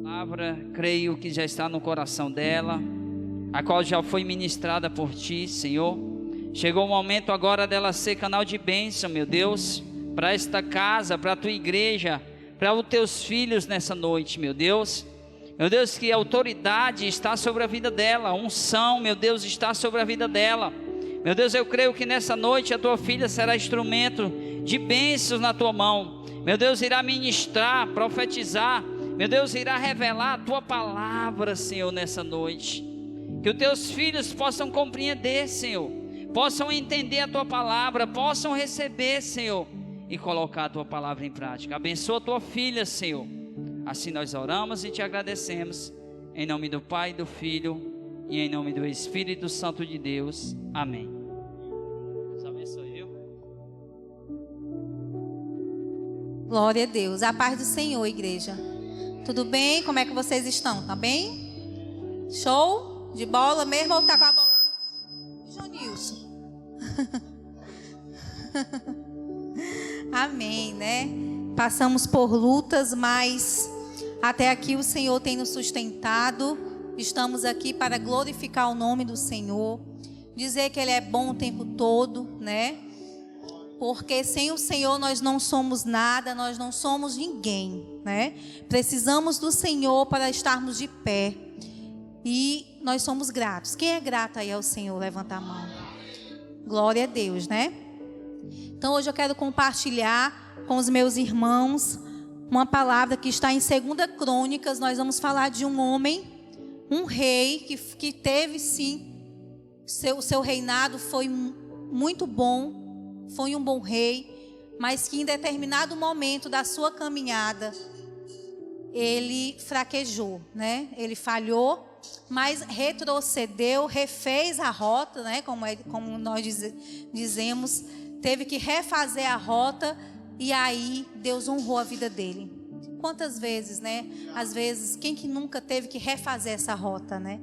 Palavra, creio que já está no coração dela, a qual já foi ministrada por ti, Senhor. Chegou o momento agora dela ser canal de bênção, meu Deus, para esta casa, para a tua igreja, para os teus filhos nessa noite, meu Deus. Meu Deus, que a autoridade está sobre a vida dela, a unção, meu Deus, está sobre a vida dela. Meu Deus, eu creio que nessa noite a tua filha será instrumento de bênçãos na tua mão. Meu Deus, irá ministrar, profetizar. Meu Deus, irá revelar a tua palavra, Senhor, nessa noite. Que os teus filhos possam compreender, Senhor, possam entender a tua palavra, possam receber, Senhor, e colocar a tua palavra em prática. Abençoa a tua filha, Senhor. Assim nós oramos e te agradecemos. Em nome do Pai, do Filho e em nome do Espírito Santo de Deus. Amém. Deus abençoe, viu? Glória a Deus. A paz do Senhor, igreja. Tudo bem? Como é que vocês estão? Tá bem? Show? De bola mesmo ou tá com a bola? Jonilson. Amém, né? Passamos por lutas, mas até aqui o Senhor tem nos sustentado. Estamos aqui para glorificar o nome do Senhor, dizer que Ele é bom o tempo todo, né? Porque sem o Senhor nós não somos nada, nós não somos ninguém, né? Precisamos do Senhor para estarmos de pé. E nós somos gratos. Quem é grato aí ao Senhor? Levanta a mão. Glória a Deus, né? Então hoje eu quero compartilhar com os meus irmãos uma palavra que está em 2 Crônicas. Nós vamos falar de um homem, um rei que teve sim, seu reinado foi muito bom. Foi um bom rei, mas que em determinado momento da sua caminhada, ele fraquejou, né? Ele falhou, mas retrocedeu, refez a rota, né? Como nós dizemos, teve que refazer a rota e aí Deus honrou a vida dele. Quantas vezes, né? Às vezes, quem que nunca teve que refazer essa rota, né?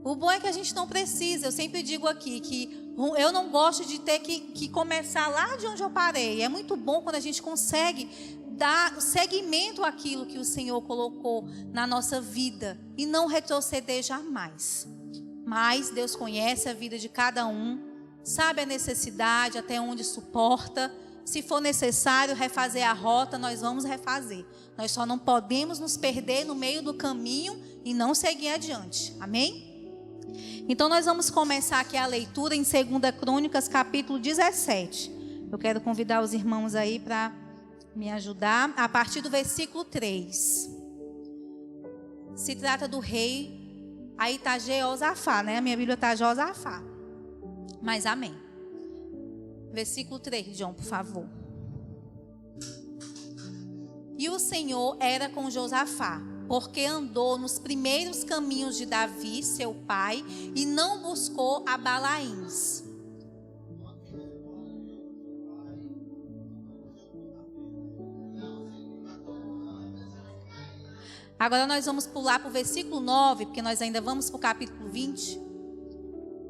O bom é que a gente não precisa. Eu sempre digo aqui que eu não gosto de ter que começar lá de onde eu parei. É muito bom quando a gente consegue dar seguimento àquilo que o Senhor colocou na nossa vida e não retroceder jamais. Mas Deus conhece a vida de cada um, sabe a necessidade, até onde suporta. Se for necessário refazer a rota, nós vamos refazer. Nós só não podemos nos perder no meio do caminho e não seguir adiante. Amém? Então nós vamos começar aqui a leitura em 2 Crônicas, capítulo 17. Eu quero convidar os irmãos aí para me ajudar. A partir do versículo 3. Se trata do rei, aí está Jeosafá, né? A minha Bíblia está Josafá. Mas amém. Versículo 3, João, por favor. E o Senhor era com Josafá, porque andou nos primeiros caminhos de Davi, seu pai, e não buscou a Balaíns. Agora nós vamos pular para o versículo 9, porque nós ainda vamos para o capítulo 20.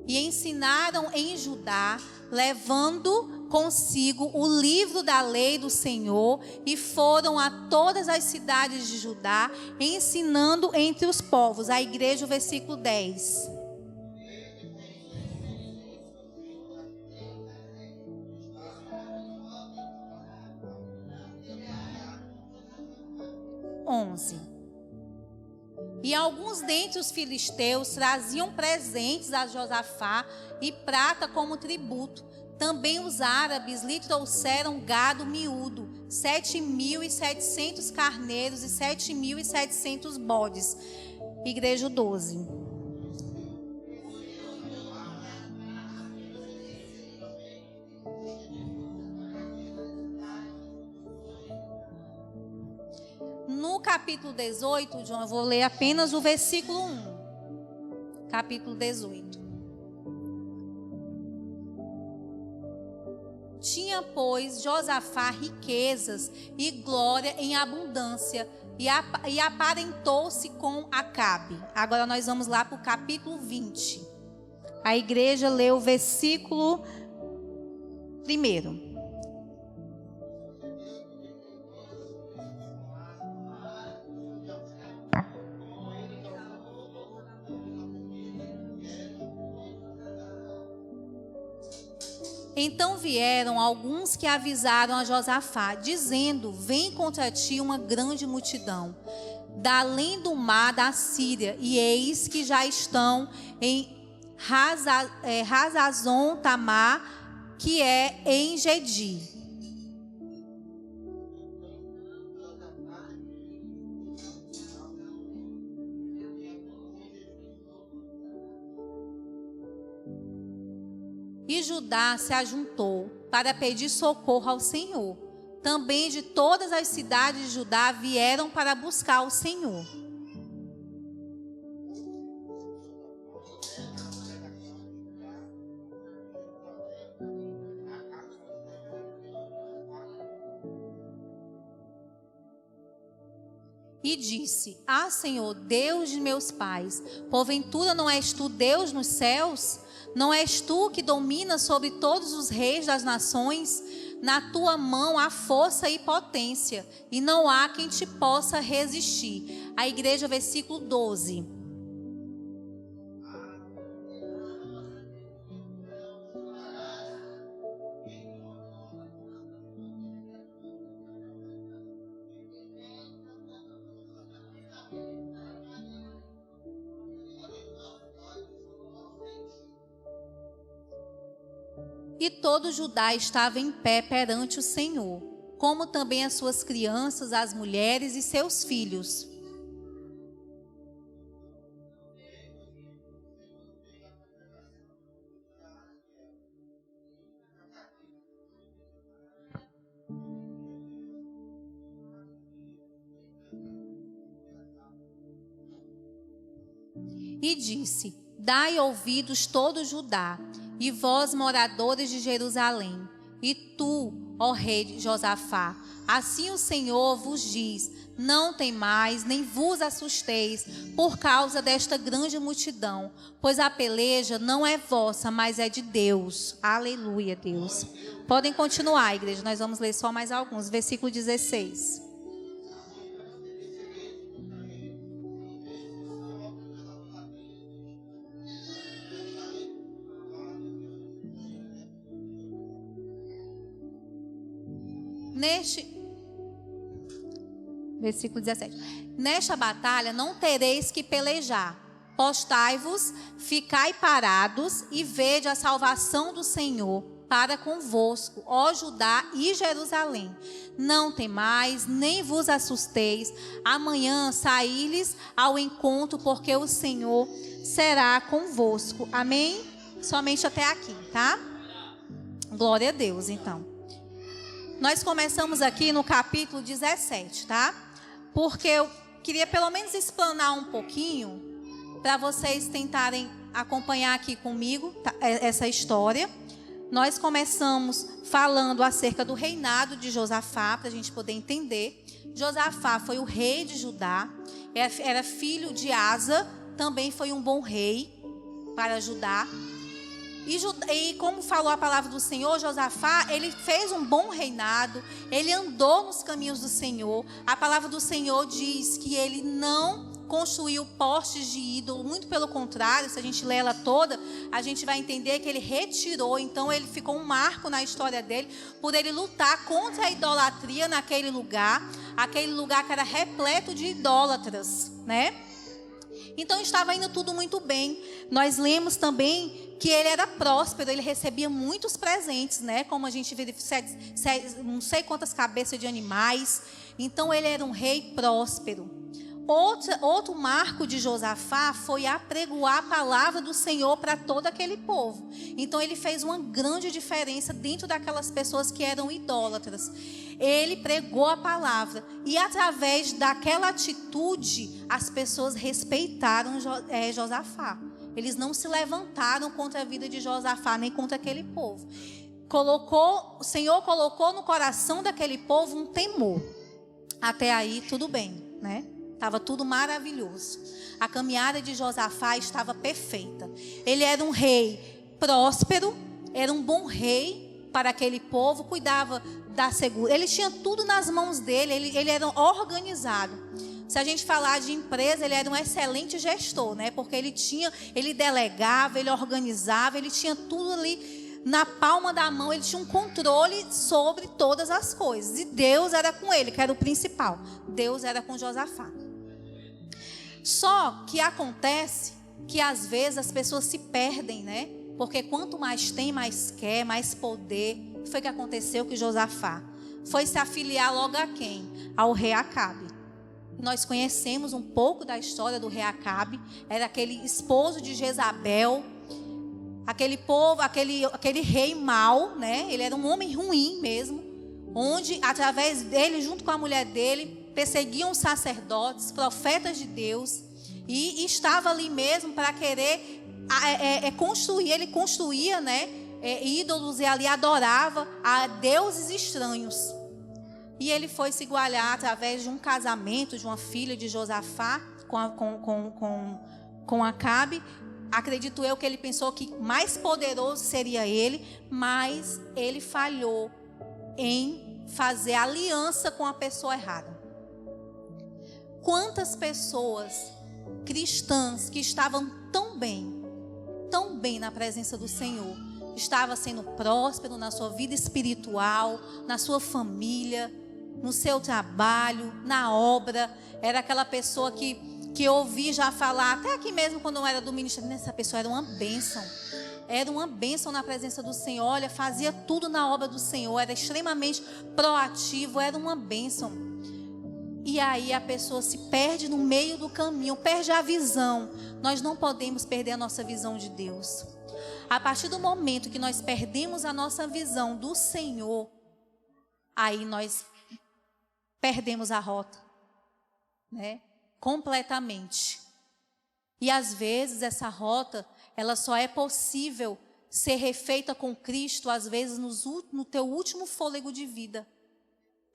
E ensinaram em Judá, levando consigo o livro da lei do Senhor, e foram a todas as cidades de Judá, ensinando entre os povos. A igreja, o versículo 10. E alguns dentre os filisteus traziam presentes a Josafá e prata como tributo. Também os árabes lhe trouxeram gado miúdo, 7.700 carneiros e 7.700 bodes. Igreja 12. No capítulo 18, João, eu vou ler apenas o versículo 1. Capítulo 18. Tinha, pois, Josafá riquezas e glória em abundância, e aparentou-se com Acabe. Agora nós vamos lá para o capítulo 20. A igreja lê o versículo 1. Então vieram alguns que avisaram a Josafá, dizendo: vem contra ti uma grande multidão, da além do mar da Síria, e eis que já estão em Hazazon Tamar, que é em Gedi. E Judá se ajuntou para pedir socorro ao Senhor. Também de todas as cidades de Judá vieram para buscar o Senhor. E disse: Ah, Senhor, Deus de meus pais, porventura não és tu Deus nos céus? Não és tu que dominas sobre todos os reis das nações? Na tua mão há força e potência, e não há quem te possa resistir. A igreja, versículo 12. E todo Judá estava em pé perante o Senhor, como também as suas crianças, as mulheres e seus filhos. E disse: Dai ouvidos todo Judá, e vós, moradores de Jerusalém, e tu, ó rei de Josafá, assim o Senhor vos diz: não temais, nem vos assusteis por causa desta grande multidão, pois a peleja não é vossa, mas é de Deus. Aleluia, Deus. Podem continuar, igreja, nós vamos ler só mais alguns. Versículo 16. Versículo 17. Nesta batalha não tereis que pelejar. Postai-vos, ficai parados e vede a salvação do Senhor para convosco, ó Judá e Jerusalém. Não temais, nem vos assusteis. Amanhã saí-lhes ao encontro, porque o Senhor será convosco. Amém? Somente até aqui, tá? Glória a Deus, então. Nós começamos aqui no capítulo 17, tá? Porque eu queria pelo menos explanar um pouquinho para vocês tentarem acompanhar aqui comigo, tá, essa história. Nós começamos falando acerca do reinado de Josafá, para a gente poder entender. Josafá foi o rei de Judá, era filho de Asa, também foi um bom rei para Judá. E como falou a palavra do Senhor, Josafá, ele fez um bom reinado, ele andou nos caminhos do Senhor. A palavra do Senhor diz que ele não construiu postes de ídolo, muito pelo contrário, se a gente ler ela toda, a gente vai entender que ele retirou, então ele ficou um marco na história dele, por ele lutar contra a idolatria naquele lugar, aquele lugar que era repleto de idólatras, né? Então estava indo tudo muito bem. Nós lemos também que ele era próspero, ele recebia muitos presentes, né? Como a gente vê, não sei quantas cabeças de animais. Então ele era um rei próspero. Outro marco de Josafá foi apregoar a palavra do Senhor para todo aquele povo. Então ele fez uma grande diferença dentro daquelas pessoas que eram idólatras. Ele pregou a palavra e através daquela atitude as pessoas respeitaram Josafá. Eles não se levantaram contra a vida de Josafá nem contra aquele povo. O Senhor colocou no coração daquele povo um temor. Até aí tudo bem, né? Estava tudo maravilhoso. A caminhada de Josafá estava perfeita. Ele era um rei próspero, era um bom rei para aquele povo, cuidava da segurança. Ele tinha tudo nas mãos dele, ele era organizado. Se a gente falar de empresa, ele era um excelente gestor, né? Porque ele delegava, ele organizava, ele tinha tudo ali na palma da mão, ele tinha um controle sobre todas as coisas. E Deus era com ele, que era o principal. Deus era com Josafá. Só que acontece que às vezes as pessoas se perdem, né? Porque quanto mais tem, mais quer, mais poder. Foi o que aconteceu com Josafá. Foi se afiliar logo a quem? Ao rei Acabe. Nós conhecemos um pouco da história do rei Acabe. Era aquele esposo de Jezabel. Aquele povo, aquele rei mau, né? Ele era um homem ruim mesmo. Onde, através dele, junto com a mulher dele, perseguiam os sacerdotes, profetas de Deus. E estava ali mesmo para querer construir. Ele construía, né? Ídolos e ali adorava a deuses estranhos. E ele foi se igualar através de um casamento de uma filha de Josafá com Acabe. Acredito eu que ele pensou que mais poderoso seria ele, mas ele falhou em fazer aliança com a pessoa errada. Quantas pessoas cristãs que estavam tão bem na presença do Senhor, estava sendo próspero na sua vida espiritual, na sua família, no seu trabalho, na obra. Era aquela pessoa que eu ouvi já falar, até aqui mesmo quando eu era do ministério, essa pessoa era uma bênção. Era uma bênção na presença do Senhor. Olha, fazia tudo na obra do Senhor, era extremamente proativo, era uma bênção. E aí a pessoa se perde no meio do caminho, perde a visão. Nós não podemos perder a nossa visão de Deus. A partir do momento que nós perdemos a nossa visão do Senhor, aí nós perdemos a rota, né? Completamente. E às vezes essa rota, ela só é possível ser refeita com Cristo, às vezes no teu último fôlego de vida.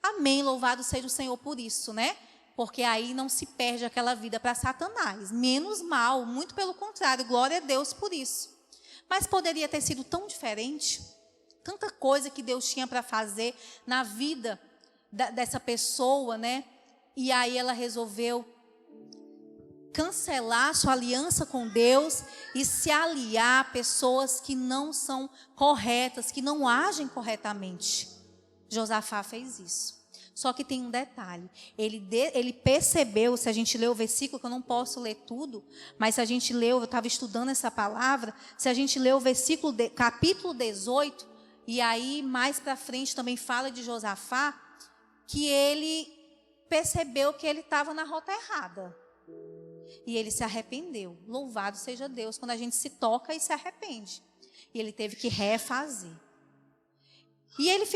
Amém, louvado seja o Senhor por isso, né? Porque aí não se perde aquela vida para Satanás. Menos mal, muito pelo contrário, glória a Deus por isso. Mas poderia ter sido tão diferente. Tanta coisa que Deus tinha para fazer na vida dessa pessoa, né? E aí ela resolveu cancelar sua aliança com Deus e se aliar a pessoas que não são corretas, que não agem corretamente. Josafá fez isso. Só que tem um detalhe. Ele percebeu, se a gente ler o versículo, que eu não posso ler tudo, mas se a gente ler, eu estava estudando essa palavra, se a gente ler o versículo, capítulo 18, e aí mais para frente também fala de Josafá, que ele percebeu que ele estava na rota errada. E ele se arrependeu. Louvado seja Deus, quando a gente se toca e se arrepende. E ele teve que refazer. E ele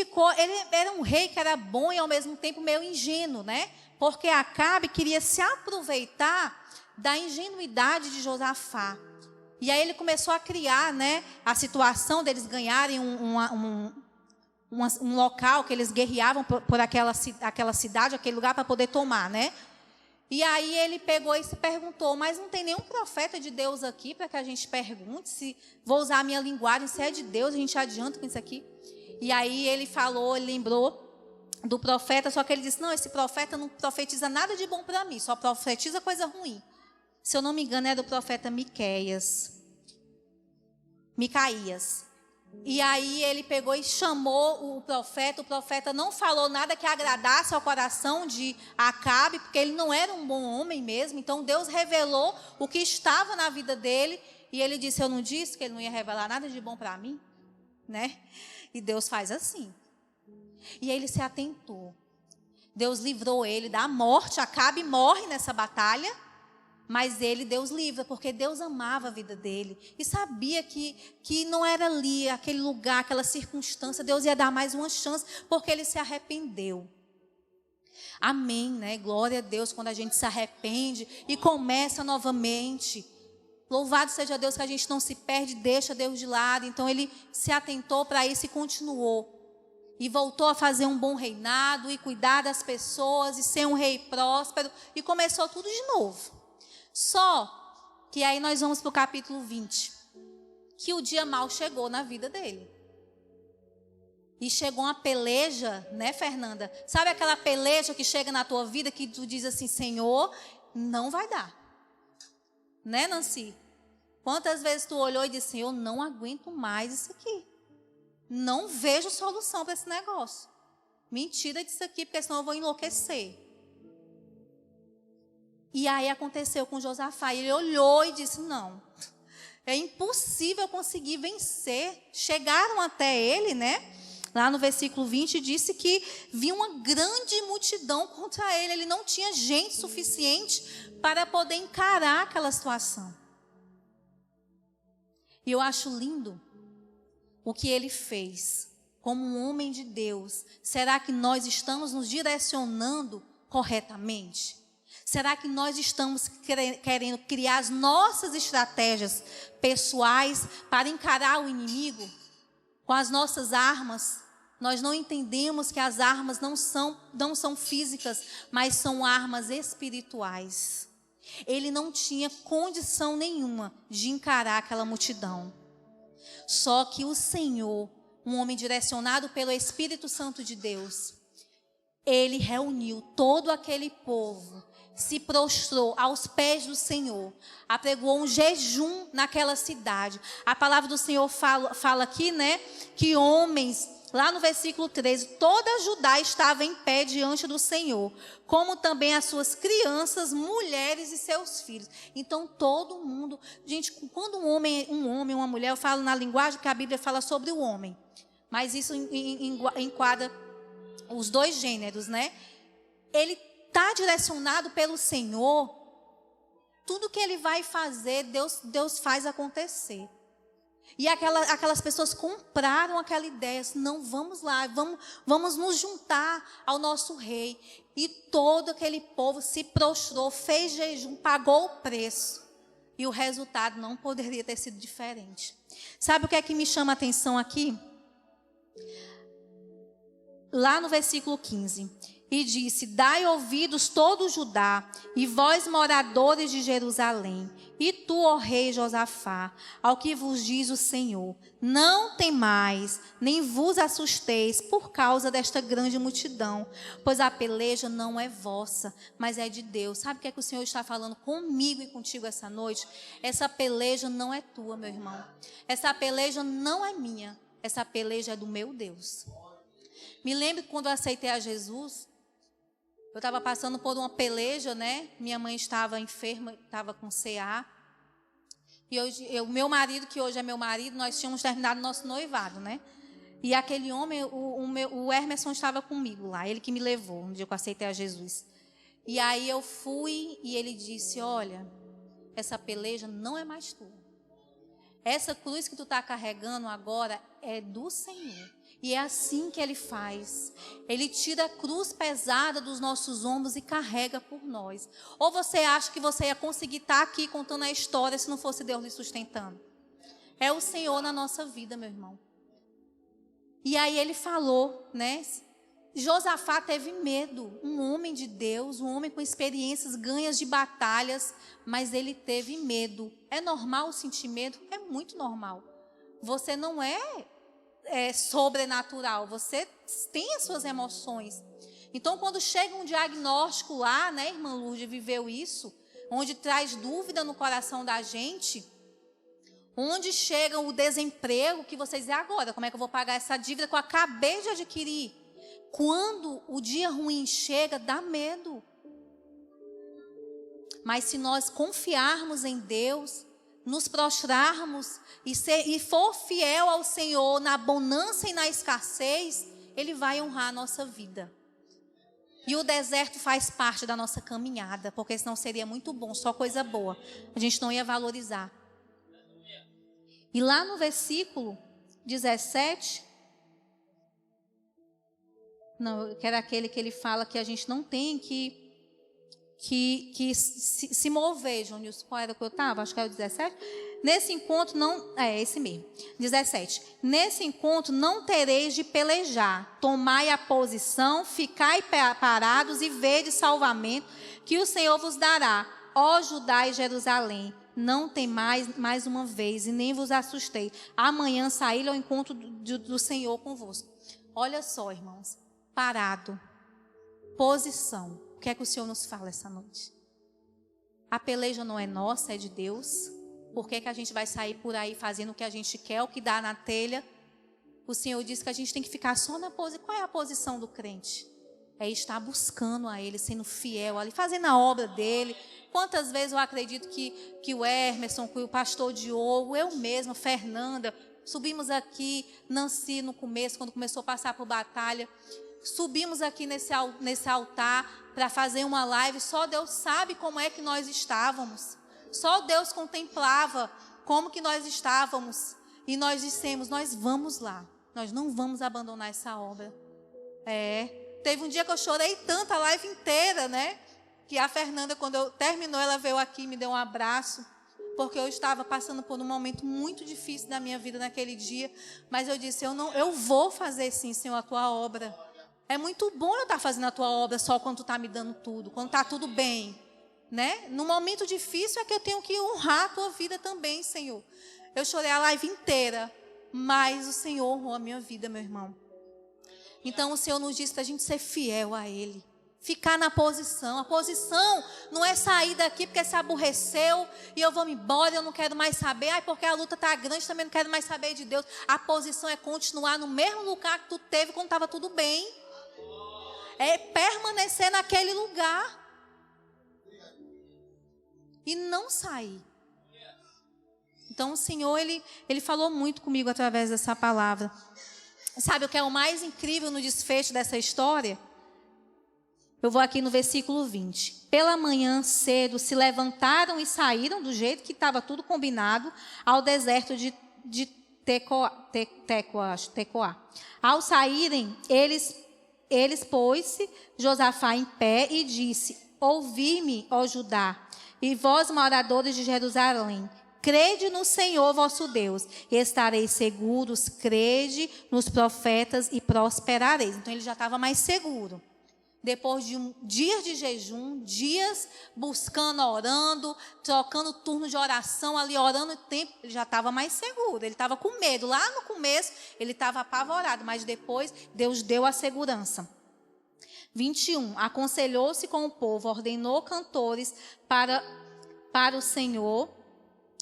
era um rei que era bom e ao mesmo tempo meio ingênuo, né? Porque Acabe queria se aproveitar da ingenuidade de Josafá. E aí ele começou a criar, né, a situação deles ganharem um local que eles guerreavam por aquela cidade, aquele lugar para poder tomar, né? E aí ele pegou e se perguntou, mas não tem nenhum profeta de Deus aqui para que a gente pergunte, se vou usar a minha linguagem, se é de Deus, a gente adianta com isso aqui. E aí ele lembrou do profeta, só que ele disse, não, esse profeta não profetiza nada de bom para mim, só profetiza coisa ruim. Se eu não me engano, era do profeta Micaías. E aí ele pegou e chamou o profeta não falou nada que agradasse ao coração de Acabe, porque ele não era um bom homem mesmo, então Deus revelou o que estava na vida dele, e ele disse, eu não disse que ele não ia revelar nada de bom para mim, né? E Deus faz assim. E ele se atentou. Deus livrou ele da morte. Acabe morre nessa batalha, mas Deus livra, porque Deus amava a vida dele. E sabia que não era ali, aquele lugar, aquela circunstância. Deus ia dar mais uma chance, porque ele se arrependeu. Amém, né? Glória a Deus, quando a gente se arrepende e começa novamente. Louvado seja Deus que a gente não se perde, deixa Deus de lado. Então ele se atentou para isso e continuou. E voltou a fazer um bom reinado e cuidar das pessoas e ser um rei próspero. E começou tudo de novo. Só que aí nós vamos para o capítulo 20. Que o dia mau chegou na vida dele. E chegou uma peleja, né, Fernanda? Sabe aquela peleja que chega na tua vida que tu diz assim, Senhor, não vai dar. Né, Nancy? Quantas vezes tu olhou e disse, eu não aguento mais isso aqui. Não vejo solução para esse negócio. Me tira disso aqui, porque senão eu vou enlouquecer. E aí aconteceu com Josafá. Ele olhou e disse, não, é impossível conseguir vencer. Chegaram até ele, né? Lá no versículo 20 disse que vinha uma grande multidão contra ele. Ele não tinha gente suficiente para poder encarar aquela situação. E eu acho lindo o que ele fez. Como um homem de Deus, será que nós estamos nos direcionando corretamente? Será que nós estamos querendo criar as nossas estratégias pessoais para encarar o inimigo com as nossas armas? Nós não entendemos que as armas não são físicas, mas são armas espirituais. Ele não tinha condição nenhuma de encarar aquela multidão. Só que o Senhor, um homem direcionado pelo Espírito Santo de Deus, ele reuniu todo aquele povo, se prostrou aos pés do Senhor, apregou um jejum naquela cidade. A palavra do Senhor fala aqui, né, que homens, lá no versículo 13, toda Judá estava em pé diante do Senhor, como também as suas crianças, mulheres e seus filhos. Então todo mundo, gente, quando um homem, uma mulher, eu falo na linguagem que a Bíblia fala sobre o homem, mas isso enquadra os dois gêneros, né? Ele está direcionado pelo Senhor, tudo que ele vai fazer, Deus faz acontecer. E aquelas pessoas compraram aquela ideia, não, vamos lá, vamos nos juntar ao nosso rei. E todo aquele povo se prostrou, fez jejum, pagou o preço. E o resultado não poderia ter sido diferente. Sabe o que é que me chama a atenção aqui? Lá no versículo 15. E disse, dai ouvidos todo Judá, e vós moradores de Jerusalém, e tu, ó rei Josafá, ao que vos diz o Senhor, não temais, nem vos assusteis por causa desta grande multidão, pois a peleja não é vossa, mas é de Deus. Sabe o que é que o Senhor está falando comigo e contigo essa noite? Essa peleja não é tua, meu irmão. Essa peleja não é minha, essa peleja é do meu Deus. Me lembro que quando eu aceitei a Jesus, eu estava passando por uma peleja, né? Minha mãe estava enferma, estava com CA. E o meu marido, que hoje é meu marido, nós tínhamos terminado nosso noivado, né? E aquele homem, o Emerson estava comigo lá, ele que me levou, no dia que eu aceitei a Jesus. E aí eu fui e ele disse, olha, essa peleja não é mais tua. Essa cruz que tu está carregando agora é do Senhor. E é assim que Ele faz. Ele tira a cruz pesada dos nossos ombros e carrega por nós. Ou você acha que você ia conseguir estar aqui contando a história se não fosse Deus lhe sustentando? É o Senhor na nossa vida, meu irmão. E aí ele falou, né? Josafá teve medo. Um homem de Deus, um homem com experiências ganhas de batalhas, mas ele teve medo. É normal sentir medo? É muito normal. Você não é sobrenatural, você tem as suas emoções. Então, quando chega um diagnóstico lá, né, irmã Lourdes viveu isso, onde traz dúvida no coração da gente, onde chega o desemprego, que você diz, agora, como é que eu vou pagar essa dívida que eu acabei de adquirir? Quando o dia ruim chega, dá medo. Mas se nós confiarmos em Deus, nos prostrarmos e for fiel ao Senhor na bonança e na escassez, Ele vai honrar a nossa vida. E o deserto faz parte da nossa caminhada, porque senão seria muito bom, só coisa boa. A gente não ia valorizar. E lá no versículo 17, não, que era aquele que ele fala que a gente não tem que se mover, Júnior. Qual era que eu estava? Acho que era o 17. Nesse encontro não... É esse mesmo. 17. Nesse encontro não tereis de pelejar. Tomai a posição, ficai parados e vede salvamento que o Senhor vos dará. Ó Judá e Jerusalém, não temais mais uma vez e nem vos assustei. Amanhã saí ao encontro do Senhor convosco. Olha só, irmãos. Parado. Posição. O que é que o Senhor nos fala essa noite? A peleja não é nossa, é de Deus. Por que a gente vai sair por aí fazendo o que a gente quer, o que dá na telha? o Senhor disse que a gente tem que ficar só na posição. Qual é a posição do crente? É estar buscando a Ele, sendo fiel ali, fazendo a obra dEle. Quantas vezes eu acredito que o Emerson, que o pastor Diogo, eu mesma, Fernanda, subimos aqui, Nancy no começo, quando começou a passar por batalha, subimos aqui nesse altar para fazer uma live, só Deus sabe como é que nós estávamos. Só Deus contemplava como que nós estávamos. E nós dissemos, nós vamos lá, nós não vamos abandonar essa obra. Teve um dia que eu chorei tanto, a live inteira, né? Que a Fernanda, quando terminou, ela veio aqui e me deu um abraço, porque eu estava passando por um momento muito difícil da minha vida naquele dia, mas eu disse, eu vou fazer sim, Senhor, a tua obra. É muito bom eu estar fazendo a tua obra só quando tu está me dando tudo, quando está tudo bem, né? No momento difícil é que eu tenho que honrar a tua vida também, Senhor. Eu chorei a live inteira, mas o Senhor honrou a minha vida, meu irmão. Então o Senhor nos disse para a gente ser fiel a Ele. Ficar na posição. A posição não é sair daqui porque se aborreceu e eu vou me embora, eu não quero mais saber. Porque a luta está grande, também não quero mais saber de Deus. A posição é continuar no mesmo lugar que tu teve quando estava tudo bem. É permanecer naquele lugar. E não sair. Então o Senhor, Ele falou muito comigo através dessa palavra. Sabe o que é o mais incrível no desfecho dessa história? Eu vou aqui no versículo 20. Pela manhã cedo se levantaram e saíram do jeito que estava tudo combinado ao deserto de Tecoá. Ao saírem, eles pôs-se Josafá em pé e disse, ouvi-me, ó Judá, e vós moradores de Jerusalém, crede no Senhor vosso Deus, e estareis seguros, crede nos profetas e prosperareis. Então ele já estava mais seguro. Depois de dias de jejum, dias buscando, orando, trocando turno de oração ali, orando o tempo, ele já estava mais seguro. Ele estava com medo. Lá no começo, ele estava apavorado, mas depois Deus deu a segurança. 21. Aconselhou-se com o povo, ordenou cantores para o Senhor,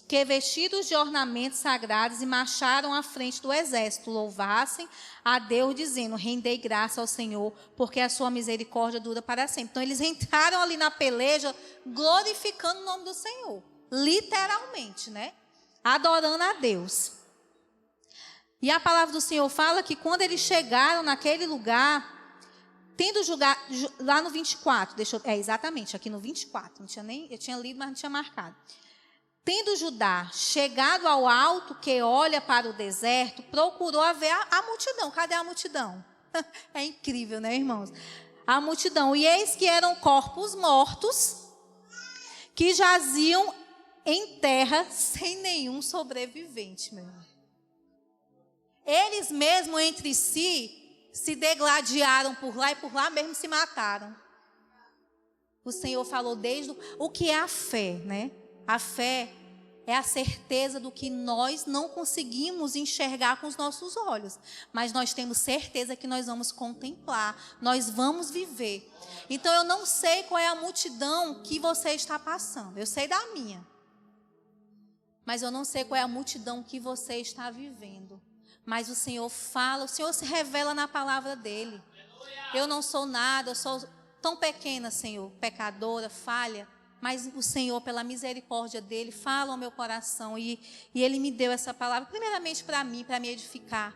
que vestidos de ornamentos sagrados e marcharam à frente do exército, louvassem a Deus, dizendo, rendei graça ao Senhor, porque a sua misericórdia dura para sempre. Então, eles entraram ali na peleja, glorificando o nome do Senhor, literalmente, né? Adorando a Deus. E a palavra do Senhor fala que quando eles chegaram naquele lugar, tendo julgado, lá no 24, exatamente, aqui no 24, eu tinha lido, mas não tinha marcado. Tendo Judá chegado ao alto que olha para o deserto, procurou ver a multidão. Cadê a multidão? É incrível, né, irmãos? A multidão. E eis que eram corpos mortos que jaziam em terra sem nenhum sobrevivente, meu irmão. Eles mesmo entre si se degladiaram por lá e por lá mesmo se mataram. O Senhor falou desde o que é a fé, né? A fé é a certeza do que nós não conseguimos enxergar com os nossos olhos, mas nós temos certeza que nós vamos contemplar, nós vamos viver. Então eu não sei qual é a multidão que você está passando, eu sei da minha, mas eu não sei qual é a multidão que você está vivendo. Mas o Senhor fala, o Senhor se revela na palavra dele. Eu não sou nada, eu sou tão pequena, Senhor, pecadora, falha. Mas o Senhor, pela misericórdia dele, fala ao meu coração. E ele me deu essa palavra, primeiramente para mim, para me edificar.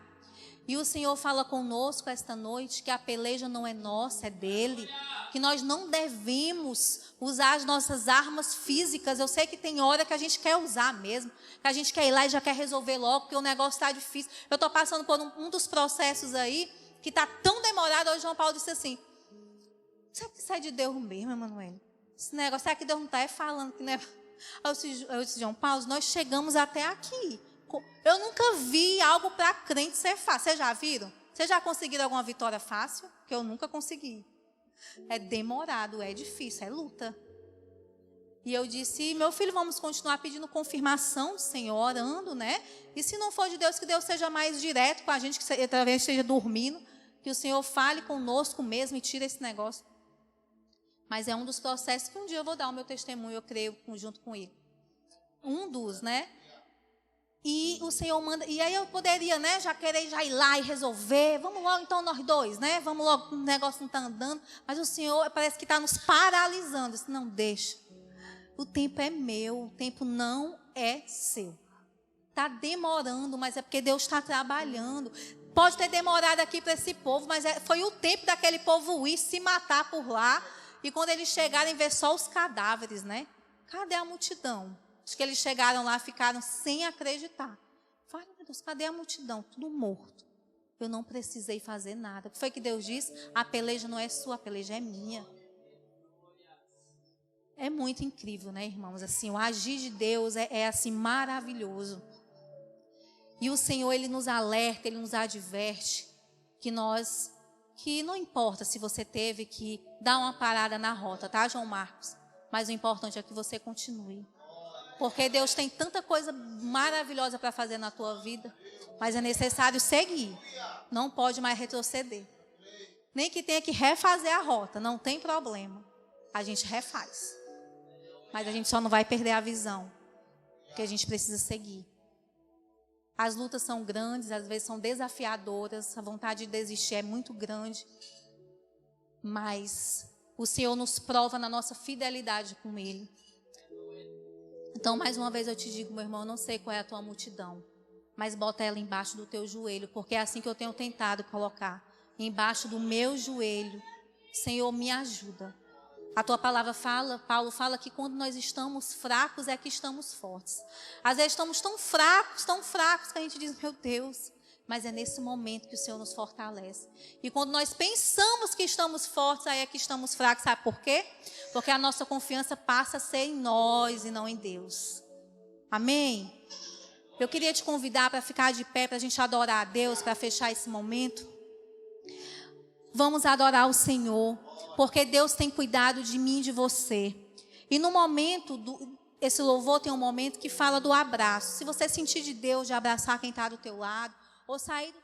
E o Senhor fala conosco esta noite que a peleja não é nossa, é dele. Que nós não devemos usar as nossas armas físicas. Eu sei que tem hora que a gente quer usar mesmo. Que a gente quer ir lá e já quer resolver logo, porque o negócio está difícil. Eu estou passando por um dos processos aí, que está tão demorado. Hoje João Paulo disse assim, será que sai de Deus mesmo, Emanuele? Esse negócio, será que Deus não está falando que não é... Eu disse, João Paulo, nós chegamos até aqui. Eu nunca vi algo para crente ser fácil. Vocês já viram? Vocês já conseguiram alguma vitória fácil? Que eu nunca consegui. É demorado, é difícil, é luta. E eu disse, meu filho, vamos continuar pedindo confirmação do Senhor, orando, né? E se não for de Deus, que Deus seja mais direto com a gente, que talvez esteja dormindo, que o Senhor fale conosco mesmo e tire esse negócio. Mas é um dos processos que um dia eu vou dar o meu testemunho, eu creio, junto com ele. Um dos, né? E o Senhor manda, e aí eu poderia, né, já querer já ir lá e resolver, vamos logo então nós dois, né, vamos logo, o negócio não está andando, mas o Senhor parece que está nos paralisando, disse, não deixa, o tempo é meu, o tempo não é seu, está demorando, mas é porque Deus está trabalhando, pode ter demorado aqui para esse povo, mas foi o tempo daquele povo ir se matar por lá, e quando eles chegarem ver só os cadáveres, né, cadê a multidão? Acho que eles chegaram lá, ficaram sem acreditar. Falaram, meu Deus, cadê a multidão? Tudo morto. Eu não precisei fazer nada. O que foi que Deus disse? A peleja não é sua, a peleja é minha. É muito incrível, né, irmãos? Assim, o agir de Deus é assim, maravilhoso. E o Senhor, Ele nos alerta, Ele nos adverte que não importa se você teve que dar uma parada na rota, tá, João Marcos? Mas o importante é que você continue. Porque Deus tem tanta coisa maravilhosa para fazer na tua vida, mas é necessário seguir. Não pode mais retroceder. Nem que tenha que refazer a rota, não tem problema. A gente refaz. Mas a gente só não vai perder a visão, porque a gente precisa seguir. As lutas são grandes, às vezes são desafiadoras, a vontade de desistir é muito grande. Mas o Senhor nos prova na nossa fidelidade com Ele. Então, mais uma vez eu te digo, meu irmão, eu não sei qual é a tua multidão, mas bota ela embaixo do teu joelho, porque é assim que eu tenho tentado colocar, embaixo do meu joelho. Senhor, me ajuda. A tua palavra fala, Paulo fala que quando nós estamos fracos é que estamos fortes. Às vezes estamos tão fracos que a gente diz, meu Deus, mas é nesse momento que o Senhor nos fortalece. E quando nós pensamos que estamos fortes, aí é que estamos fracos. Sabe por quê? Porque a nossa confiança passa a ser em nós e não em Deus. Amém? Eu queria te convidar para ficar de pé, para a gente adorar a Deus, para fechar esse momento. Vamos adorar o Senhor, porque Deus tem cuidado de mim e de você. E no momento, esse louvor tem um momento que fala do abraço. Se você sentir de Deus, de abraçar quem está do teu lado, ou sair do